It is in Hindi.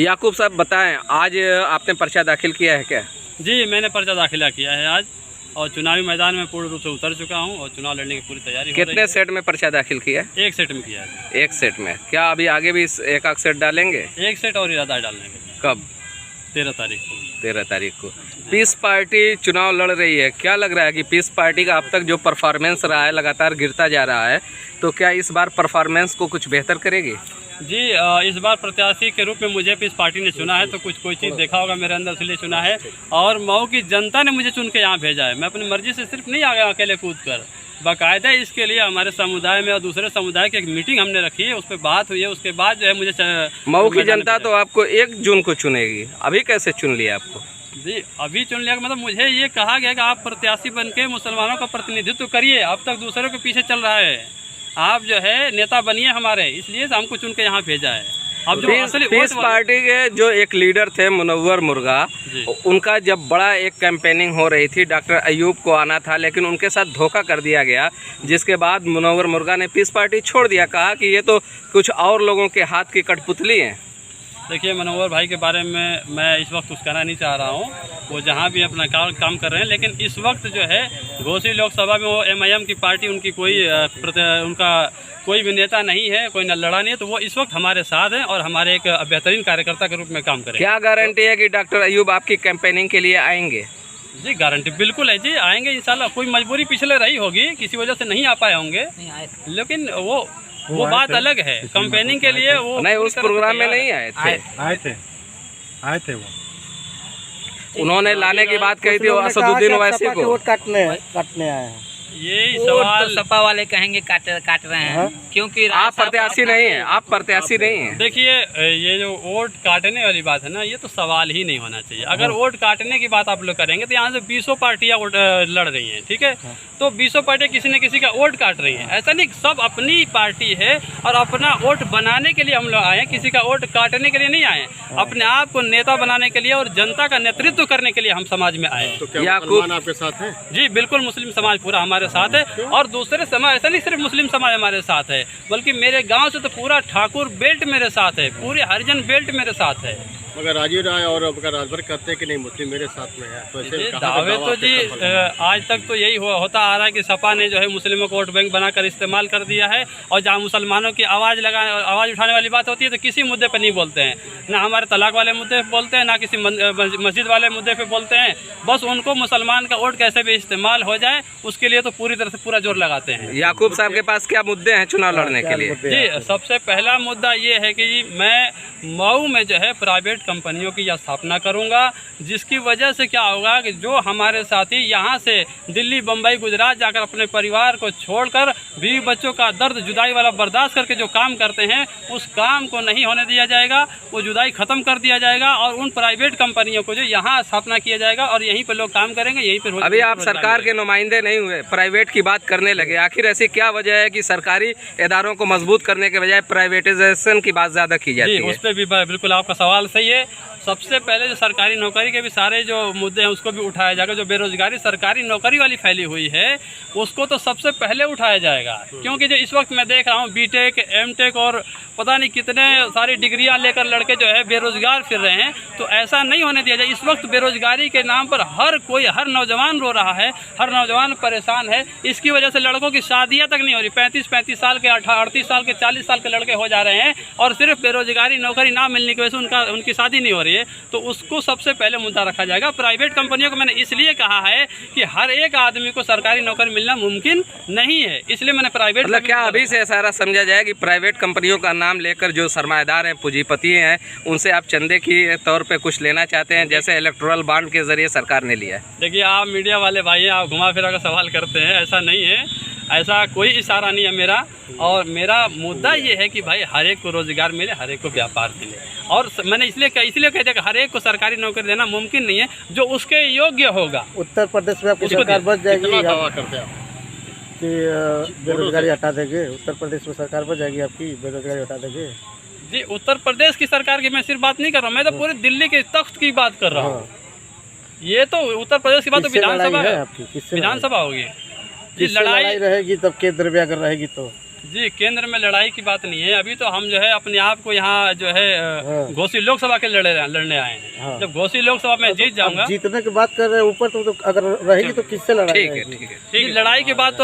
याकूब साहब बताएं, आज आपने पर्चा दाखिल किया है क्या? जी, मैंने पर्चा दाखिला किया है आज और चुनावी मैदान में पूर्ण रूप से उतर चुका हूं और चुनाव लड़ने की पूरी तैयारी हो रही है। कितने सेट में पर्चा दाखिल किया? एक सेट में किया है। एक सेट में। क्या अभी आगे भी एक आध सेट डालेंगे? एक सेट और इरादा है डालने का। कब? 13 तारीख को। 13 तारीख को। पीस पार्टी चुनाव लड़ रही है, क्या लग रहा है कि पीस पार्टी का अब तक जो परफॉर्मेंस रहा है लगातार गिरता जा रहा है, तो क्या इस बार परफॉर्मेंस को कुछ बेहतर करेगी? जी, इस बार प्रत्याशी के रूप में मुझे पीस पार्टी ने चुना है, तो कोई चीज़ देखा होगा मेरे अंदर, इसलिए चुना है। और मऊ की जनता ने मुझे चुन के यहाँ भेजा है। मैं अपनी मर्जी से सिर्फ नहीं आ गया अकेले कूद कर, बाकायदा इसके लिए हमारे समुदाय में और दूसरे समुदाय की एक मीटिंग हमने रखी है, उस पर बात हुई है। उसके बाद जो है मुझे मऊ की जनता तो आपको 1 जून को चुनेगी, अभी कैसे चुन लिया आपको? जी, अभी चुन लिया, मतलब मुझे ये कहा गया कि आप प्रत्याशी बन के मुसलमानों का प्रतिनिधित्व करिए, अब तक दूसरों के पीछे चल रहा है, आप जो है नेता बनिए हमारे, इसलिए हमको चुन के यहाँ भेजा है। अब जो पीस पार्टी के जो एक लीडर थे मुनव्वर मुर्गा, उनका जब बड़ा एक कैंपेनिंग हो रही थी, डॉक्टर अयूब को आना था, लेकिन उनके साथ धोखा कर दिया गया, जिसके बाद मुनव्वर मुर्गा ने पीस पार्टी छोड़ दिया, कहा कि ये तो कुछ और लोगों के हाथ की कठपुतली है। देखिए, मनोहर भाई के बारे में मैं इस वक्त कुछ कहना नहीं चाह रहा हूँ, वो जहाँ भी अपना काम कर रहे हैं, लेकिन इस वक्त जो है घोसी लोकसभा में वो MIM की पार्टी, उनकी उनका कोई भी नेता नहीं है, कोई न लड़ा नहीं है, तो वो इस वक्त हमारे साथ हैं और हमारे एक बेहतरीन कार्यकर्ता के रूप में काम करें। क्या गारंटी है कि डॉक्टर अयूब आपकी कैंपेनिंग के लिए आएंगे? जी, गारंटी बिल्कुल है जी, आएंगे इंशाल्लाह। कोई मजबूरी पिछले रही होगी, किसी वजह से नहीं आ पाए होंगे, लेकिन वो बात अलग है। कैंपेनिंग के लिए वो नहीं, उस प्रोग्राम में नहीं आए थे वो। उन्होंने लाने की बात कही थी असदुद्दीन ओवैसी को। वोट काटने आए हैं। यही सवाल तो सपा वाले कहेंगे काट रहे हैं, क्योंकि आप प्रत्याशी नहीं हैं, आप प्रत्याशी नहीं हैं। देखिए, ये जो वोट काटने वाली बात है ना, ये तो सवाल ही नहीं होना चाहिए। अगर वोट काटने की बात आप लोग करेंगे तो यहाँ से 20 पार्टियाँ लड़ रही हैं, ठीक है, तो 20 पार्टियाँ किसी न किसी का वोट काट रही हैं। ऐसा नहीं, सब अपनी पार्टी है और अपना वोट बनाने के लिए हम लोग आए हैं, किसी का वोट काटने के लिए नहीं आए हैं। अपने आप को नेता बनाने के लिए और जनता का नेतृत्व करने के लिए हम समाज में आए। तो क्या मुसलमान आपके साथ हैं? जी बिल्कुल, मुस्लिम समाज पूरा हमारे साथ है और दूसरे समाज, ऐसा नहीं सिर्फ मुस्लिम समाज हमारे साथ है, बल्कि मेरे गांव से तो पूरा ठाकुर बेल्ट मेरे साथ है, पूरे हरिजन बेल्ट मेरे साथ है। मगर राजीव राय और राजभर कहते हैं कि नहीं, मुस्लिम मेरे साथ में है, तो ऐसे दावे तो जी आज तक तो यही होता आ रहा है कि सपा ने जो है मुस्लिमों को वोट बैंक बनाकर इस्तेमाल कर दिया है, और जहाँ मुसलमानों की आवाज़ उठाने वाली बात होती है तो किसी मुद्दे पर नहीं बोलते हैं, ना हमारे तलाक वाले मुद्दे पे बोलते हैं, ना किसी मस्जिद वाले मुद्दे पे बोलते हैं। बस उनको मुसलमान का वोट कैसे भी इस्तेमाल हो जाए, उसके लिए तो पूरी तरह से पूरा जोर लगाते हैं। याकूब साहब के पास क्या मुद्दे हैं चुनाव लड़ने के लिए? जी, सबसे पहला मुद्दा ये है कि जी मैं मऊ में जो है प्राइवेट कंपनियों की स्थापना करूंगा, जिसकी वजह से क्या होगा कि जो हमारे साथी यहाँ से दिल्ली, बम्बई, गुजरात जाकर अपने परिवार को छोड़कर बीवी बच्चों का दर्द, जुदाई वाला बर्दाश्त करके जो काम करते हैं, उस काम को नहीं होने दिया जाएगा, वो जुदाई ख़त्म कर दिया जाएगा और उन प्राइवेट कंपनियों को जो यहाँ स्थापना किया जाएगा और यहीं पर लोग काम करेंगे, यहीं पर। अभी आप सरकार के नुमाइंदे नहीं हुए, प्राइवेट की बात करने लगे, आखिर ऐसी क्या वजह है कि सरकारी इदारों को मजबूत करने के बजाय प्राइवेटाइजेशन की बात ज़्यादा की जाती है? उस पर भी बिल्कुल आपका सवाल सही है। सबसे पहले जो सरकारी नौकरी के भी सारे जो मुद्दे हैं उसको भी उठाया जाएगा। जो बेरोजगारी सरकारी नौकरी वाली फैली हुई है उसको तो सबसे पहले उठाया जाएगा, क्योंकि जो इस वक्त मैं देख रहा हूँ B.Tech, M.Tech और पता नहीं कितने सारी डिग्रियां लेकर लड़के जो है बेरोजगार फिर रहे हैं, तो ऐसा नहीं होने दिया जाए। इस वक्त बेरोजगारी के नाम पर हर नौजवान रो रहा है, हर नौजवान परेशान है। इसकी वजह से लड़कों की शादियाँ तक नहीं हो रही, 35 साल के, 38 साल के, 40 साल के लड़के हो जा रहे हैं और सिर्फ बेरोजगारी, नौकरी ना मिलने की वजह से उनकी शादी नहीं हो रही है। तो उसको सबसे पहले मुद्दा रखा जाएगा। प्राइवेट कंपनियों को मैंने इसलिए कहा है कि हर एक आदमी को सरकारी नौकरी मिलना मुमकिन नहीं है, इसलिए मैंने प्राइवेट। मतलब क्या अभी से ऐसा समझा जाए कि प्राइवेट कंपनियों का नाम लेकर जो सरमाएदार हैं, पूंजीपति हैं, उनसे आप चंदे की तौर पे कुछ लेना चाहते हैं, जैसे इलेक्टोरल बॉन्ड के जरिए सरकार ने लिया है? देखिए, आप मीडिया वाले भाई हैं, आप घुमा फिरा कर सवाल करते हैं, ऐसा नहीं है, ऐसा कोई इशारा नहीं है मेरा। और मेरा मुद्दा ये है कि भाई हर एक को रोजगार मिले, हर एक को व्यापार मिले, और मैंने इसलिए कह दिया कि हर एक को सरकारी नौकरी देना मुमकिन नहीं है, जो उसके योग्य होगा। उत्तर प्रदेश में आपकी सरकार बच जाएगी कि बेरोजगारी हटा देंगे? उत्तर प्रदेश में सरकार बच जाएगी आपकी, बेरोजगारी हटा देंगे? जी, उत्तर प्रदेश की सरकार की मैं सिर्फ बात नहीं कर रहा हूँ, मैं तो पूरे दिल्ली के तख्त की बात कर रहा हूँ। ये तो उत्तर प्रदेश की बात तो विधानसभा है, विधानसभा होगी। लड़ाई रहेगी तब केंद्र में अगर रहेगी तो जी, केंद्र में लड़ाई की बात नहीं है। अभी तो हम जो है अपने आप को यहाँ जो है घोसी लोकसभा के लड़ने आए हैं। हाँ। जब घोसी लोकसभा में जीत जाऊंगा, जीतने की बात कर रहे हैं ऊपर, तो अगर रहेगी तो किससे लड़ाई ठीक है रहेगी? ठीक है। लड़ाई की बात तो